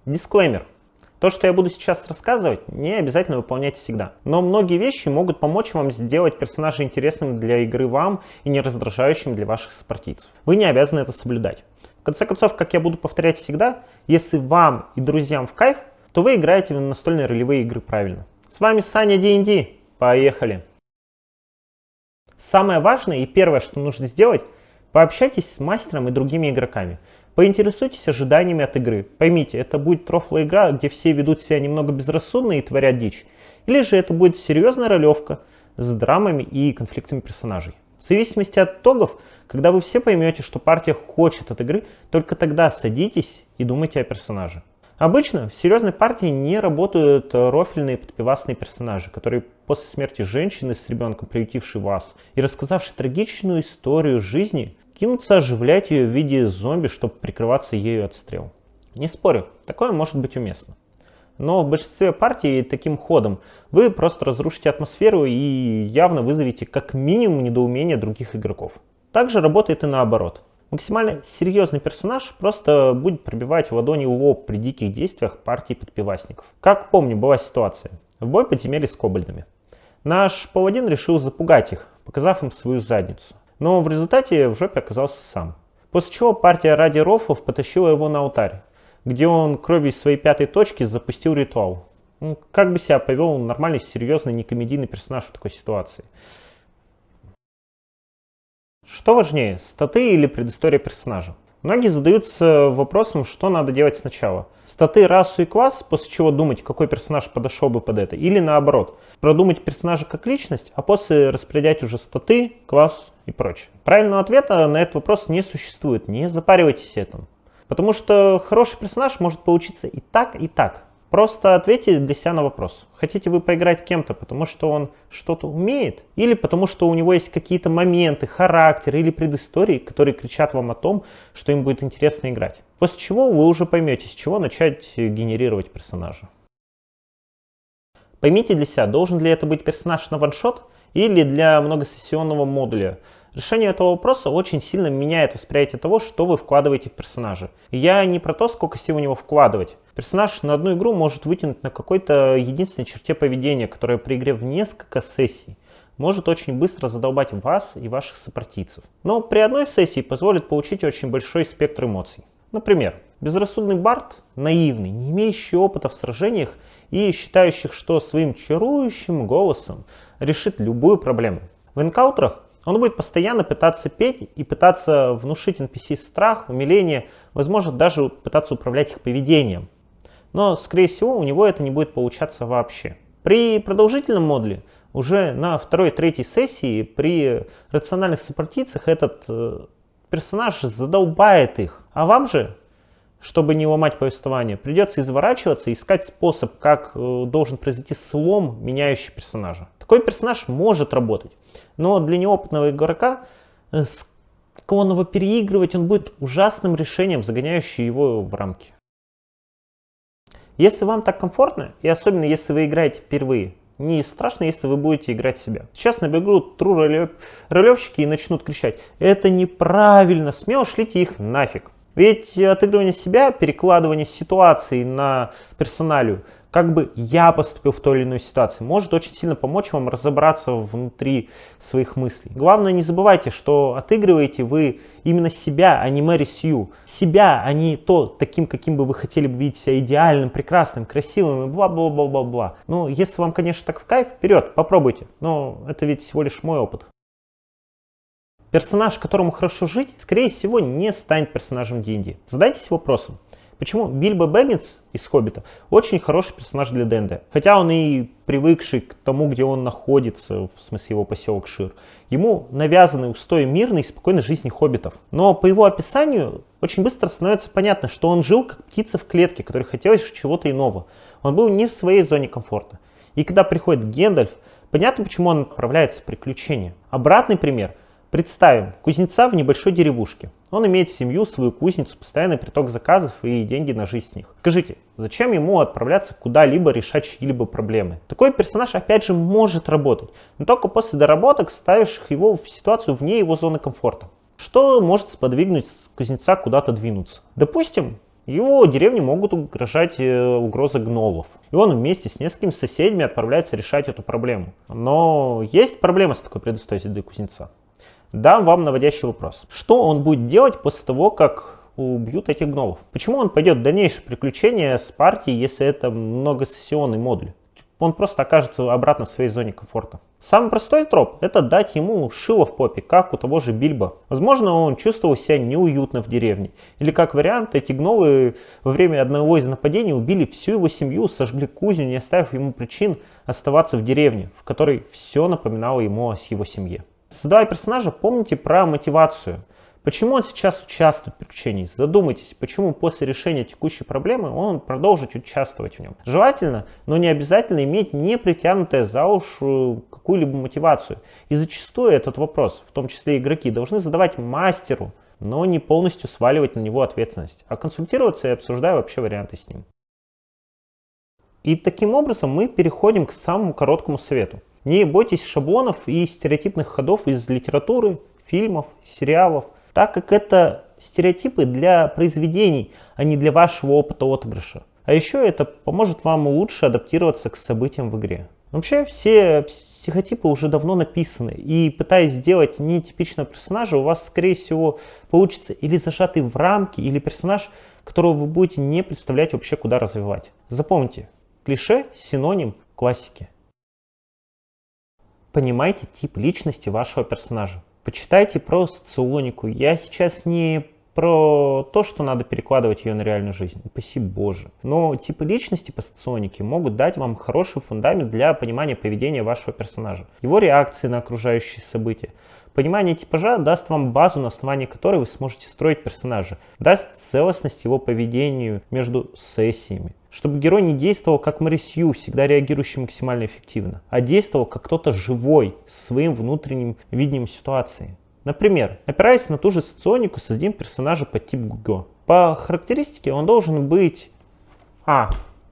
Дисклеймер. То, что я буду сейчас рассказывать, не обязательно выполнять всегда. Но многие вещи могут помочь вам сделать персонажа интересным для игры вам и не раздражающим для ваших сопартийцев. Вы не обязаны это соблюдать. В конце концов, как я буду повторять всегда, если вам и друзьям в кайф, то вы играете в настольные ролевые игры правильно. С вами Саня D&D. Поехали! Самое важное и первое, что нужно сделать, пообщайтесь с мастером и другими игроками. Поинтересуйтесь ожиданиями от игры. Поймите, это будет рофловая игра, где все ведут себя немного безрассудно и творят дичь. Или же это будет серьезная ролевка с драмами и конфликтами персонажей. В зависимости от итогов, когда вы все поймете, что партия хочет от игры, только тогда садитесь и думайте о персонаже. Обычно в серьезной партии не работают рофельные подпивасные персонажи, которые после смерти женщины с ребенком, приютившей вас и рассказавшей трагичную историю жизни, кинутся оживлять ее в виде зомби, чтобы прикрываться ею от стрел. Не спорю, такое может быть уместно. Но в большинстве партий таким ходом вы просто разрушите атмосферу и явно вызовете как минимум недоумение других игроков. Также работает и наоборот. Максимально серьезный персонаж просто будет пробивать в ладони лоб при диких действиях партии подпивасников. Как помню, была ситуация. В бой подземелье с кобальдами. Наш паладин решил запугать их, показав им свою задницу. Но в результате в жопе оказался сам. После чего партия ради рофлов потащила его на алтарь, где он кровью из своей пятой точки запустил ритуал. Как бы себя повел нормальный, серьезный, некомедийный персонаж в такой ситуации? Что важнее, статы или предыстория персонажа? Многие задаются вопросом, что надо делать сначала. Статы, расу и класс, после чего думать, какой персонаж подошел бы под это. Или наоборот, продумать персонажа как личность, а после распределять уже статы, класс и прочее. Правильного ответа на этот вопрос не существует, не запаривайтесь этим. Потому что хороший персонаж может получиться и так, и так. Просто ответьте для себя на вопрос. Хотите вы поиграть кем-то, потому что он что-то умеет? Или потому что у него есть какие-то моменты, характер или предыстории, которые кричат вам о том, что им будет интересно играть? После чего вы уже поймете, с чего начать генерировать персонажа. Поймите для себя, должен ли это быть персонаж на ваншот или для многосессионного модуля. Решение этого вопроса очень сильно меняет восприятие того, что вы вкладываете в персонажа. Я не про то, сколько сил в него вкладывать. Персонаж на одну игру может вытянуть на какой-то единственной черте поведения, которая при игре в несколько сессий может очень быстро задолбать вас и ваших сопартийцев. Но при одной сессии позволит получить очень большой спектр эмоций. Например, безрассудный бард, наивный, не имеющий опыта в сражениях и считающий, что своим чарующим голосом решит любую проблему. В энкаунтерах он будет постоянно пытаться петь и пытаться внушить NPC страх, умиление, возможно, даже пытаться управлять их поведением. Но, скорее всего, у него это не будет получаться вообще. При продолжительном модуле, уже на второй-третьей сессии, при рациональных сопартийцах этот персонаж задолбает их. А вам же, чтобы не ломать повествование, придется изворачиваться и искать способ, как должен произойти слом, меняющий персонажа. Такой персонаж может работать, но для неопытного игрока, склонного переигрывать, он будет ужасным решением, загоняющим его в рамки. Если вам так комфортно, и особенно если вы играете впервые, не страшно, если вы будете играть себя. Сейчас набегут ролевщики и начнут кричать: это неправильно, смело шлите их нафиг. Ведь отыгрывание себя, перекладывание ситуации на персоналию, как бы я поступил в той или иной ситуации, может очень сильно помочь вам разобраться внутри своих мыслей. Главное, не забывайте, что отыгрываете вы именно себя, а не Мэри Сью. Себя, а не то, таким, каким бы вы хотели бы видеть себя, идеальным, прекрасным, красивым и бла-бла-бла-бла-бла. Ну, если вам, конечно, так в кайф, вперед, попробуйте. Но это ведь всего лишь мой опыт. Персонаж, которому хорошо жить, скорее всего, не станет персонажем D&D. Задайтесь вопросом, почему Бильбо Бэггинс из «Хоббита» очень хороший персонаж для ДНД. Хотя он и привыкший к тому, где он находится, в смысле его поселок Шир. Ему навязаны устои мирной и спокойной жизни хоббитов. Но по его описанию очень быстро становится понятно, что он жил как птица в клетке, которой хотелось чего-то иного. Он был не в своей зоне комфорта. И когда приходит Гендальф, понятно, почему он отправляется в приключения. Обратный пример. Представим кузнеца в небольшой деревушке. Он имеет семью, свою кузницу, постоянный приток заказов и деньги на жизнь с них. Скажите, зачем ему отправляться куда-либо решать чьи-либо проблемы? Такой персонаж опять же может работать, но только после доработок, ставивших его в ситуацию вне его зоны комфорта. Что может сподвигнуть кузнеца куда-то двинуться? Допустим, Его деревне могут угрожать угрозы гнолов. И он вместе с несколькими соседями отправляется решать эту проблему. Но есть проблема с такой предысторией кузнеца. Дам вам наводящий вопрос. Что он будет делать после того, как убьют этих гнолов? Почему он пойдет в дальнейшее приключение с партией, если это многосессионный модуль? Он просто окажется обратно в своей зоне комфорта. Самый простой троп — это дать ему шило в попе, как у того же Бильбо. Возможно, он чувствовал себя неуютно в деревне. Или как вариант, эти гнолы во время одного из нападений убили всю его семью, сожгли кузню, не оставив ему причин оставаться в деревне, в которой все напоминало ему о его семье. Создавая персонажа, помните про мотивацию. Почему он сейчас участвует в приключении? Задумайтесь, почему после решения текущей проблемы он продолжит участвовать в нем. Желательно, но не обязательно иметь не притянутое за уши какую-либо мотивацию. И зачастую этот вопрос, в том числе игроки, должны задавать мастеру, но не полностью сваливать на него ответственность, а консультироваться и обсуждая вообще варианты с ним. И таким образом мы переходим к самому короткому совету. Не бойтесь шаблонов и стереотипных ходов из литературы, фильмов, сериалов, так как это стереотипы для произведений, а не для вашего опыта отыгрыша. А еще это поможет вам лучше адаптироваться к событиям в игре. Вообще все психотипы уже давно написаны, и пытаясь сделать нетипичного персонажа, у вас, скорее всего, получится или зажатый в рамки, или персонаж, которого вы будете не представлять вообще, куда развивать. Запомните, клише – синоним классики. Понимайте тип личности вашего персонажа. Почитайте про соционику. Я сейчас не про то, что надо перекладывать ее на реальную жизнь, упаси боже. Но типы личности по соционике могут дать вам хороший фундамент для понимания поведения вашего персонажа, его реакции на окружающие события. Понимание типажа даст вам базу, на основании которой вы сможете строить персонажа, даст целостность его поведению между сессиями. Чтобы герой не действовал как Морисью, всегда реагирующий максимально эффективно, а действовал как кто-то живой, с своим внутренним видением ситуации. Например, опираясь на ту же соционику, создадим персонажа по типу Гуго. По характеристике он должен быть а.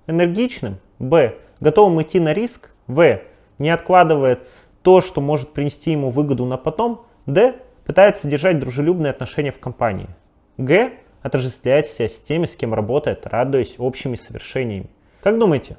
энергичным, б. готовым идти на риск, в. не откладывает то, что может принести ему выгоду на потом, д. пытается держать дружелюбные отношения в компании, г. отождествляет себя с теми, с кем работает, радуясь общими совершениями. Как думаете,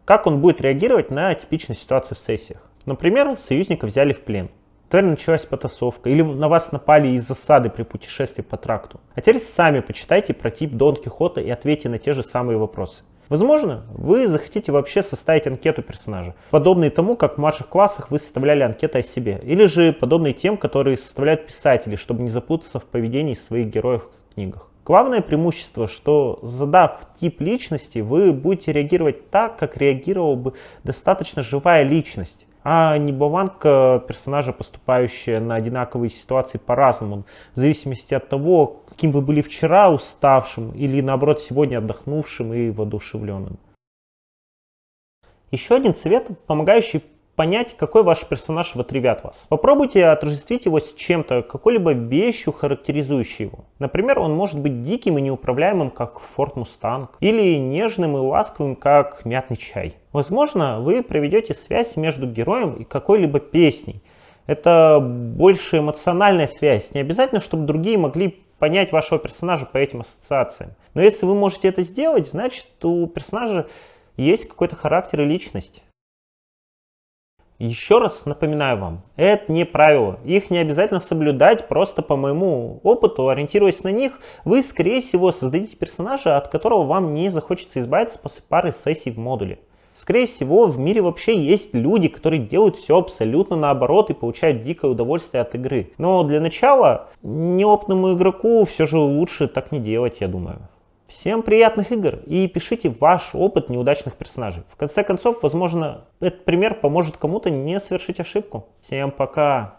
как он будет реагировать на типичные ситуации в сессиях? Например, союзника взяли в плен. Теперь началась потасовка, или на вас напали из засады при путешествии по тракту. А теперь сами почитайте про тип Дон Кихота и ответьте на те же самые вопросы. Возможно, вы захотите вообще составить анкету персонажа, подобные тому, как в младших классах вы составляли анкеты о себе, или же подобные тем, которые составляют писатели, чтобы не запутаться в поведении своих героев в книгах. Главное преимущество, что задав тип личности, вы будете реагировать так, как реагировала бы достаточно живая личность, а не болванка персонажа, поступающая на одинаковые ситуации по-разному, в зависимости от того, каким вы были вчера уставшим или наоборот сегодня отдохнувшим и воодушевленным. Еще один совет, помогающий понять, какой ваш персонаж вотревят вас. Попробуйте отождествить его с чем-то, какой-либо вещью, характеризующей его. Например, он может быть диким и неуправляемым, как Ford Mustang, или нежным и ласковым, как мятный чай. Возможно, вы проведете связь между героем и какой-либо песней. Это больше эмоциональная связь. Не обязательно, чтобы другие могли понять вашего персонажа по этим ассоциациям. Но если вы можете это сделать, значит, у персонажа есть какой-то характер и личность. Еще раз напоминаю вам, это не правило, их не обязательно соблюдать, просто по моему опыту, ориентируясь на них, вы скорее всего создадите персонажа, от которого вам не захочется избавиться после пары сессий в модуле. Скорее всего, в мире вообще есть люди, которые делают все абсолютно наоборот и получают дикое удовольствие от игры. Но для начала неопытному игроку все же лучше так не делать, я думаю. Всем приятных игр и пишите ваш опыт неудачных персонажей. В конце концов, возможно, этот пример поможет кому-то не совершить ошибку. Всем пока!